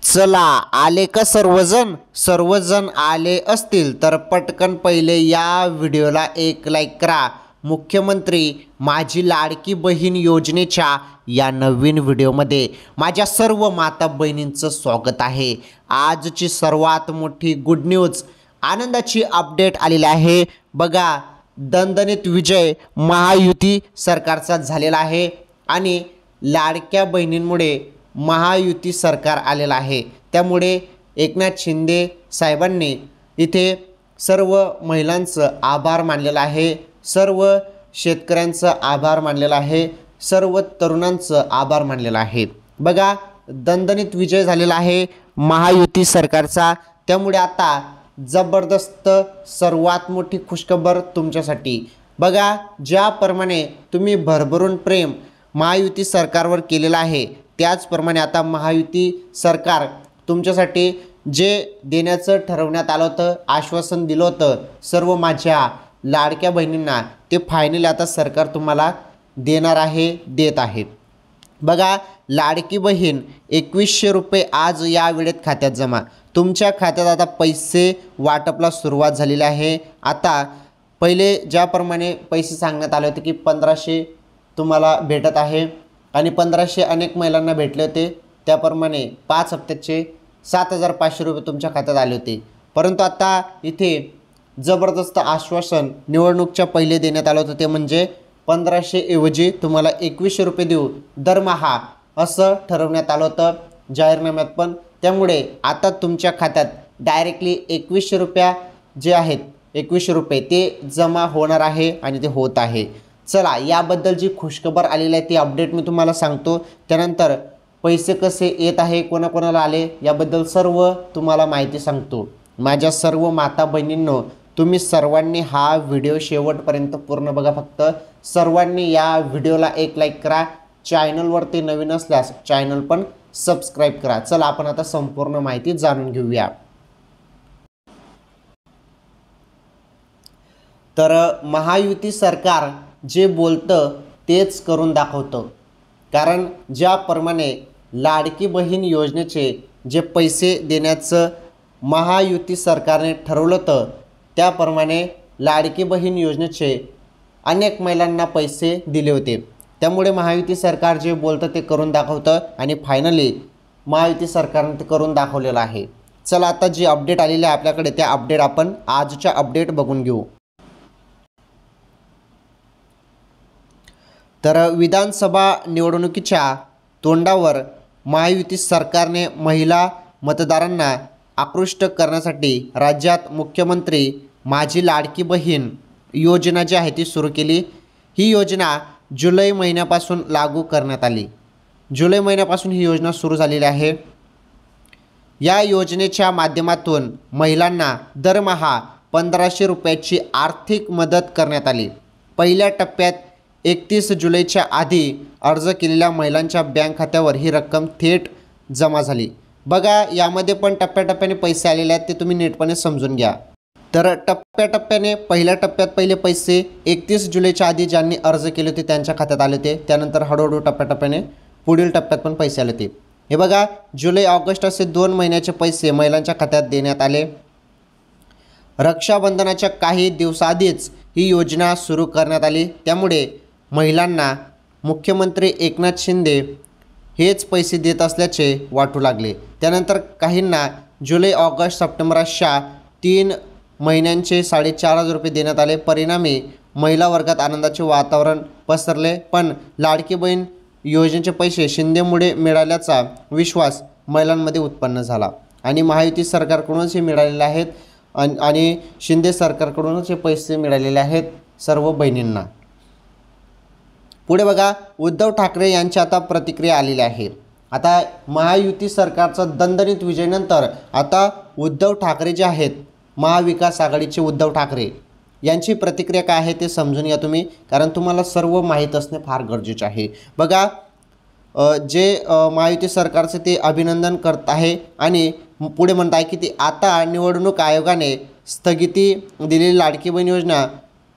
चला आले का सर्वजण सर्वजण आले असतील तर पटकन पहिले या व्हिडिओला एक लाईक करा। मुख्यमंत्री माझी लाडकी बहीण योजनेच्या या नवीन व्हिडिओमध्ये माझ्या सर्व माता बहिणींचं स्वागत आहे। आजची सर्वात मोठी गुड न्यूज आनंदाची अपडेट आलेली आहे। बघा, दणदणीत विजय महायुती सरकारचा झालेला आहे आणि लाडक्या बहिणींमुळे महायुती सरकार आलेला आहे। त्यामुळे एकनाथ शिंदे साहेबांनी इथे सर्व महिलांचं आभार मानलेला आहे, सर्व शेतकऱ्यांचं आभार मानलेला आहे, सर्व तरुणांचं आभार मानलेला आहे। बघा, दणदणीत विजय झालेला आहे महायुती सरकारचा। त्यामुळे आता जबरदस्त सर्वात मोठी खुशखबर तुमच्यासाठी। बघा, ज्याप्रमाणे तुम्ही भरभरून प्रेम महायुती सरकारवर केलेला आहे त्याचप्रमाणे आता महायुती सरकार तुमच्यासाठी जे देण्याचं ठरवण्यात आलं होतं, आश्वासन दिलं होतं सर्व माझ्या लाडक्या बहिणींना, ते फायनली आता सरकार तुम्हाला देणार आहे, देत आहे। बघा, लाडकी बहीण 2100 रुपये आज या वेळेत खात्यात जमा। तुमच्या खात्यात आता पैसे वाटपला सुरुवात झालेली आहे। आता पहिले ज्याप्रमाणे पैसे सांगण्यात आले होते की 1500 तुम्हाला भेटत आहे आणि 1500 अनेक महिलांना भेटले होते, त्याप्रमाणे 5 हप्त्याचे 7500 रुपये तुमच्या खात्यात आले होते। परंतु आता इथे जबरदस्त आश्वासन निवडणूकच्या पहिले देण्यात आलं होतं, ते म्हणजे 1500 ऐवजी तुम्हाला 2100 रुपये देऊ दरमहा असं ठरवण्यात आलं होतं जाहीरनाम्यात पण। त्यामुळे आता तुमच्या खात्यात डायरेक्टली 2100 रुपये जे आहेत 2100 रुपये ते जमा होणार आहे आणि ते होत आहे। चला, याबद्दल जी खुशखबर आलेली आहे ती अपडेट मी तुम्हाला सांगतो। त्यानंतर पैसे कसे येत आहे, कोणाकोणाला आले याबद्दल सर्व तुम्हाला माहिती सांगतो। माझ्या सर्व माता बहिणींनो, तुम्ही सर्वांनी हा व्हिडिओ शेवटपर्यंत पूर्ण बघा। फक्त सर्वांनी या व्हिडिओला एक लाईक करा। चॅनलवरती नवीन असल्यास चॅनल पण सबस्क्राईब करा। चला, आपण आता संपूर्ण माहिती जाणून घेऊया। तर महायुती सरकार जे बोलतं तेच करून दाखवतं, कारण ज्याप्रमाणे लाडकी बहीण योजनेचे जे पैसे देण्याचं महायुती सरकारने ठरवलं होतं त्याप्रमाणे लाडकी बहीण योजनेचे अनेक महिलांना पैसे दिले होते। त्यामुळे महायुती सरकार जे बोलतं ते करून दाखवतं आणि फायनली महायुती सरकारने ते करून दाखवलेलं आहे। चला, आता जी अपडेट आलेली आहे आपल्याकडे त्या अपडेट आपण आजच्या अपडेट बघून घेऊ। तर विधानसभा निवडणुकीच्या तोंडावर महायुती सरकारने महिला मतदारांना आकृष्ट करण्यासाठी राज्यात मुख्यमंत्री माझी लाडकी बहीण योजना जी आहे ती सुरू केली। ही योजना जुलै महिन्यापासून लागू करण्यात आली। जुलै महिन्यापासून ही योजना सुरू झालेली आहे। या योजनेच्या माध्यमातून महिलांना दरमहा 1500 रुपयाची आर्थिक मदत करण्यात आली। पहिल्या टप्प्यात 31 जुलैच्या आधी अर्ज केलेल्या महिलांच्या बँक खात्यावर ही रक्कम थेट जमा झाली। बघा, यामध्ये पण टप्प्याटप्प्याने पैसे आलेले आहेत, ते तुम्ही नीटपणे समजून घ्या। तर टप्प्याटप्प्याने पहिल्या टप्प्यात पहिले पैसे 31 जुलैच्या आधी ज्यांनी अर्ज केले होते त्यांच्या खात्यात आले होते। त्यानंतर हळूहळू टप्प्याटप्प्याने पुढील टप्प्यात पण पैसे आले होते। हे बघा, जुलै ऑगस्ट असे 2 महिन्याचे पैसे महिलांच्या खात्यात देण्यात आले। रक्षाबंधनाच्या काही दिवसाआधीच ही योजना सुरू करण्यात आली। त्यामुळे महिलांना मुख्यमंत्री एकनाथ शिंदे हेच पैसे देत असल्याचे वाटू लागले। त्यानंतर काहींना जुलै ऑगस्ट सप्टेंबर अशा 3 महिन्यांचे 4500 रुपये देण्यात आले। परिणामी महिला वर्गात आनंदाचे वातावरण पसरले। पण लाडकी बहीण योजनेचे पैसे शिंदेमुळे मिळाल्याचा विश्वास महिलांमध्ये उत्पन्न झाला आणि महायुती सरकारकडूनच हे मिळालेले आहेत आणि शिंदे सरकारकडूनच हे पैसे मिळालेले आहेत सर्व बहिणींना। पुढे बघा, उद्धव ठाकरे यांची आता प्रतिक्रिया आलेली आहे। आता महायुती सरकारचा दणदणीत विजयानंतर आता उद्धव ठाकरे जे आहेत, महाविकास आघाडीचे उद्धव ठाकरे यांची प्रतिक्रिया काय आहे ते समजून घ्या तुम्ही, कारण तुम्हाला सर्व माहीत असणे फार गरजेचे आहे। बघा, जे महायुती सरकारचे ते अभिनंदन करत आहे आणि पुढे म्हणत आहे की ते आता निवडणूक आयोगाने स्थगिती दिलेली लाडकी बहीण योजना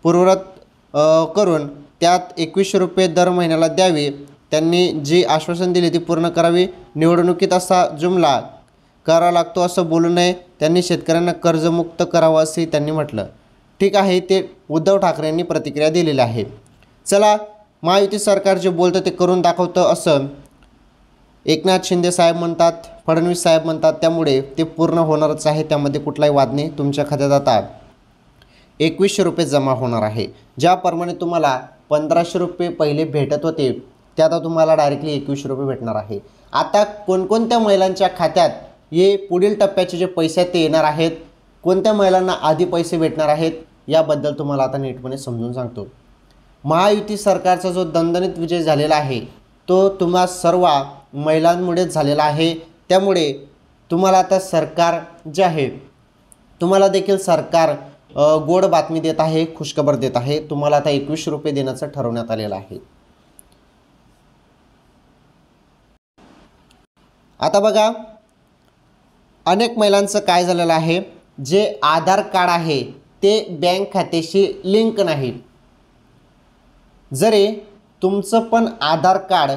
पूर्ववत करून त्यात 2100 रुपये दर महिन्याला द्यावे। त्यांनी जी आश्वासन दिले ती पूर्ण करावी। निवडणुकीत असा जुमला करावा लागतो असं बोलू नये. त्यांनी शेतकऱ्यांना कर्जमुक्त करावं असंही त्यांनी म्हटलं. ठीक आहे, ते उद्धव ठाकरे यांनी प्रतिक्रिया दिलेली आहे. चला, महायुती सरकार जे बोलतं ते करून दाखवतं असं एकनाथ शिंदे साहेब म्हणतात, फडणवीस साहेब म्हणतात. त्यामुळे ते पूर्ण होणारच आहे, त्यामध्ये कुठलाही वाद नाही. तुमच्या खात्यात आता 2100 रुपये जमा होणार आहे. ज्याप्रमाणे तुम्हाला 1500 रुपये पहिले भेटत होते, ते आता तुम्हाला डायरेक्टली 2100 रुपये भेटणार आहे. आता कोणकोणत्या महिलांच्या खात्यात हे पुढील टप्प्याचे जे पैसे आहेत ते येणार आहेत, कोणत्या महिलांना आधी पैसे भेटणार आहेत, याबद्दल तुम्हाला आता नीटपणे समजून सांगतो. महायुती सरकारचा जो दणदणीत विजय झालेला आहे तो तुम्हा सर्व महिलांमुळेच झालेला आहे. त्यामुळे तुम्हाला आता सरकार जे आहे, तुम्हाला देखील सरकार गोड बातमी देत आहे, खुशखबर देत आहे. तुम्हाला आता 2100 रुपये देण्याचं ठरवण्यात आलेलं आहे. आता बघा, अनेक महिलांचं काय झालेलं आहे, जे आधार कार्ड आहे ते बँक खात्याशी लिंक नाही. जरी तुमचं पण आधार कार्ड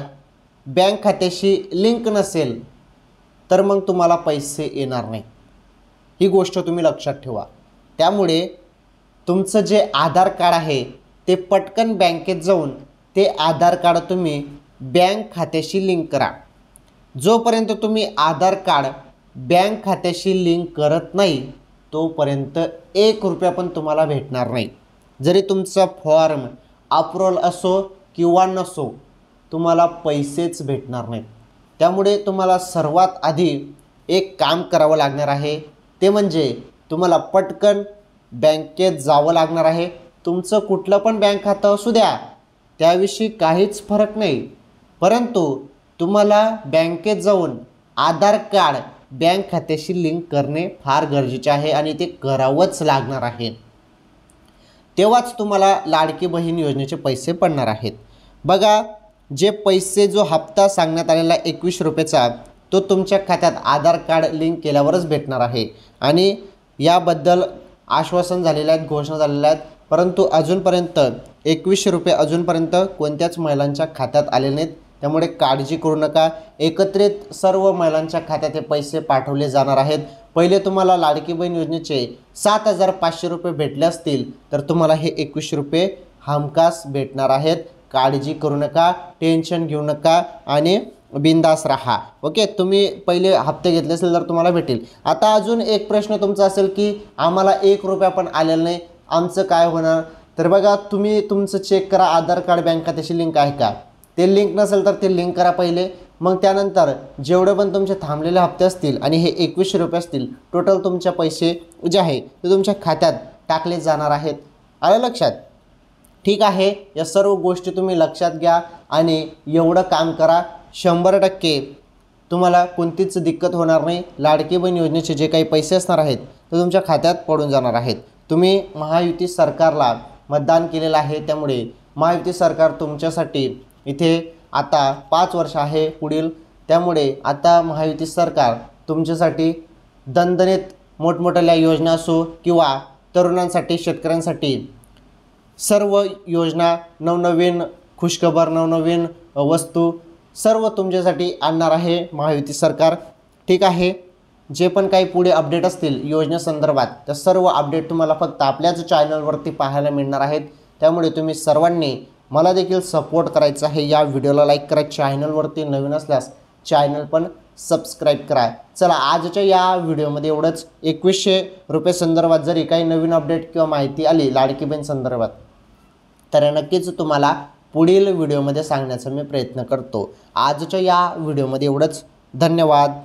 बँक खात्याशी लिंक नसेल तर मग तुम्हाला पैसे येणार नाही. ही गोष्ट तुम्ही लक्षात ठेवा. त्यामुळे तुमचं जे आधार कार्ड आहे ते पटकन बँकेत जाऊन ते आधार कार्ड तुम्ही बँक खात्याशी लिंक करा. जोपर्यंत तुम्ही आधार कार्ड बँक खात्याशी लिंक करत नाही तोपर्यंत 1 रुपया पण तुम्हाला भेटणार नाही. जरी तुमचा फॉर्म अप्रूव्हल असो किंवा नसो, तुम्हाला पैसेच भेटणार नाहीत. त्यामुळे तुम्हाला सर्वात आधी एक काम करावं लागणार आहे, ते म्हणजे तुम्हाला पटकन बँकेत जावं लागणार आहे. तुमचं कुठलं पण बँक खातं असू द्या, त्याविषयी काहीच फरक नाही, परंतु तुम्हाला बँकेत जाऊन आधार कार्ड बँक खात्याशी लिंक करणे फार गरजेचे आहे आणि ते करावंच लागणार आहे. तेव्हाच तुम्हाला लाडकी बहीण योजनेचे पैसे पडणार आहेत. बघा, जे पैसे जो हप्ता सांगण्यात आलेला 2100 रुपयेचा तो तुमच्या खात्यात आधार कार्ड लिंक केल्यावरच भेटणार आहे. आणि याबद्दल आश्वासन झालेले आहेत, घोषणा झालेल्या आहेत, परंतु अजूनपर्यंत 2100 रुपये अजूनपर्यंत कोणत्याच महिलांच्या खात्यात आले नाहीत. त्यामुळे काळजी करू नका. एकत्रित सर्व महिलांच्या खात्यात हे पैसे पाठवले जाणार आहेत. पहिले तुम्हाला लाडकी बहीण योजनेचे 7500 रुपये भेटले असतील तर तुम्हाला हे 2100 रुपये हमखास भेटणार आहेत. काळजी करू नका, टेन्शन घेऊ नका आणि बिंदास राहा. ओके, तुम्ही पहिले हप्ते घेतले असेल तर तुम्हाला भेटेल. आता अजून एक प्रश्न तुमचा असेल की आम्हाला 1 रुपया पण आलेला नाही, आमचं काय होणार? तर बघा, तुम्ही तुमचं चेक करा, आधार कार्ड बँक खात्याशी लिंक आहे का. ते लिंक नसेल तर ते लिंक करा पहिले. मग त्यानंतर जेवढे पण तुमचे थांबलेले हप्ते असतील आणि हे 2100 रुपये असतील, टोटल तुमचे पैसे जे आहे ते तुमच्या खात्यात टाकले जाणार आहेत. आलं लक्षात? ठीक आहे, या सर्व गोष्टी तुम्ही लक्षात घ्या आणि एवढं काम करा. 100% तुम्हाला कोणतीच दिक्कत होणार नाही. लाडकी बहीण योजनेचे जे काही पैसे असणार आहेत ते तुमच्या खात्यात पडून जाणार आहेत. तुम्ही महायुती सरकारला मतदान केलेलं आहे, त्यामुळे महायुती सरकार तुमच्यासाठी इथे आता 5 वर्ष आहे पुढील. त्यामुळे आता महायुती सरकार तुमच्यासाठी दणदणीत मोठमोठ्या योजना असो किंवा तरुणांसाठी, शेतकऱ्यांसाठी सर्व योजना, नवनवीन खुशखबर, नवनवीन वस्तू सर्व तुमच्यासाठी आणणार आहे महायुती सरकार. ठीक आहे, जे पण काही पुढे अपडेट असतील योजनेसंदर्भात त्या सर्व अपडेट तुम्हाला फक्त आपल्याच चॅनलवरती पाहायला मिळणार आहेत. त्यामुळे तुम्ही सर्वांनी मला देखील सपोर्ट करायचा आहे. या व्हिडिओला लाईक करा, चॅनलवरती नवीन असल्यास चॅनल पण सबस्क्राईब करा. चला, आजच्या या व्हिडिओमध्ये एवढंच. 2100 रुपये संदर्भात जरी काही नवीन अपडेट किंवा माहिती आली लाडकी बहीण संदर्भात तर नक्कीच तुम्हाला पुढील व्हिडिओमध्ये सांगण्याचा मी प्रयत्न करतो. आजच्या या व्हिडिओमध्ये एवढंच. धन्यवाद.